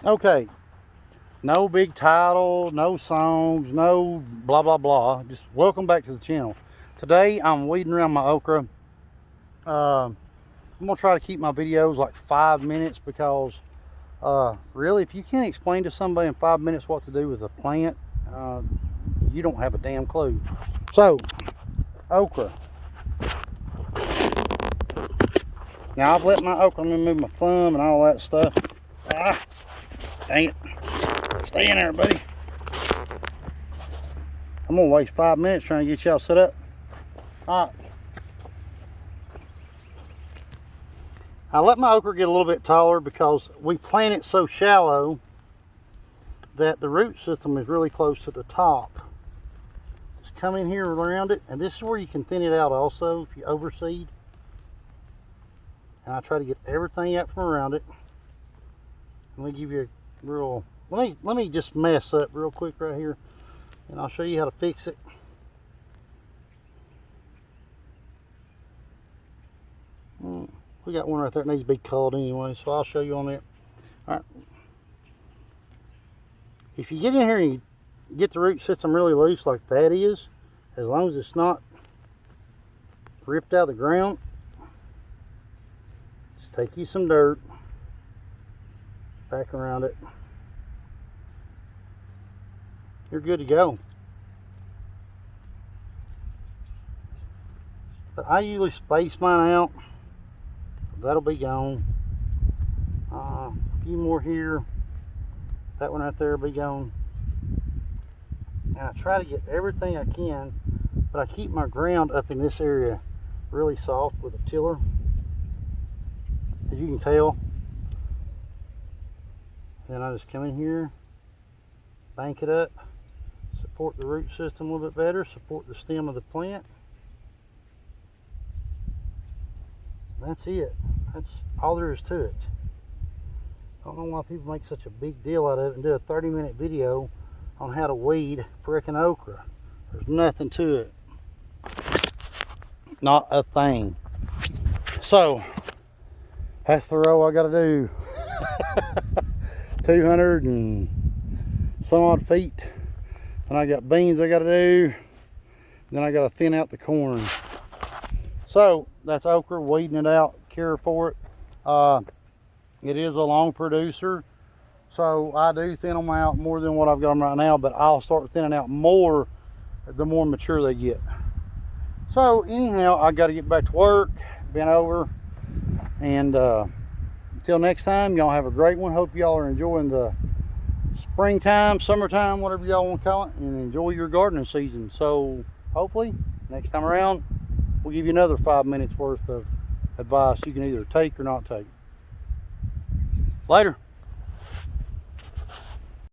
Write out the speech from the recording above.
Okay, no big title, no songs, no blah blah blah. Just welcome back to the channel. Today I'm weeding around my okra. I'm gonna try to keep my videos like 5 minutes because really, if you can't explain to somebody in 5 minutes what to do with a plant, you don't have a damn clue. So, okra. Now I've let my okra, let me move my thumb and all that stuff. Ah, dang it. Stay in there, buddy. I'm gonna waste 5 minutes trying to get y'all set up. Alright. I let my okra get a little bit taller because we plant it so shallow that the root system is really close to the top. Just come in here around it, and this is where you can thin it out also if you overseed. And I try to get everything out from around it. Let me give you a real, let me just mess up real quick right here, and I'll show you how to fix it. We got one right there that needs to be culled anyway, so I'll show you on that. All right. If you get in here and you get the root system really loose like that is, as long as it's not ripped out of the ground, just take you some dirt back around it. You're good to go. But I usually space mine out. That'll be gone. A few more here. That one right there will be gone. And I try to get everything I can, but I keep my ground up in this area really soft with a tiller, as you can tell. Then I just come in here, bank it up, support the root system a little bit better, support the stem of the plant. That's it. That's all there is to it. I don't know why people make such a big deal out of it and do a 30-minute video on how to weed frickin' okra. There's nothing to it. Not a thing. So, that's the row I gotta do. 200 and some odd feet. And I got beans I gotta do. Then I gotta thin out the corn. So that's okra, weeding it out, care for it. It is a long producer, so I do thin them out more than what I've got them right now, but I'll start thinning out more the more mature they get. So anyhow, I got to get back to work, been over, and until next time, y'all have a great one. Hope y'all are enjoying the springtime, summertime, whatever y'all want to call it, and enjoy your gardening season. So hopefully next time around, we'll give you another 5 minutes worth of advice you can either take or not take. Later.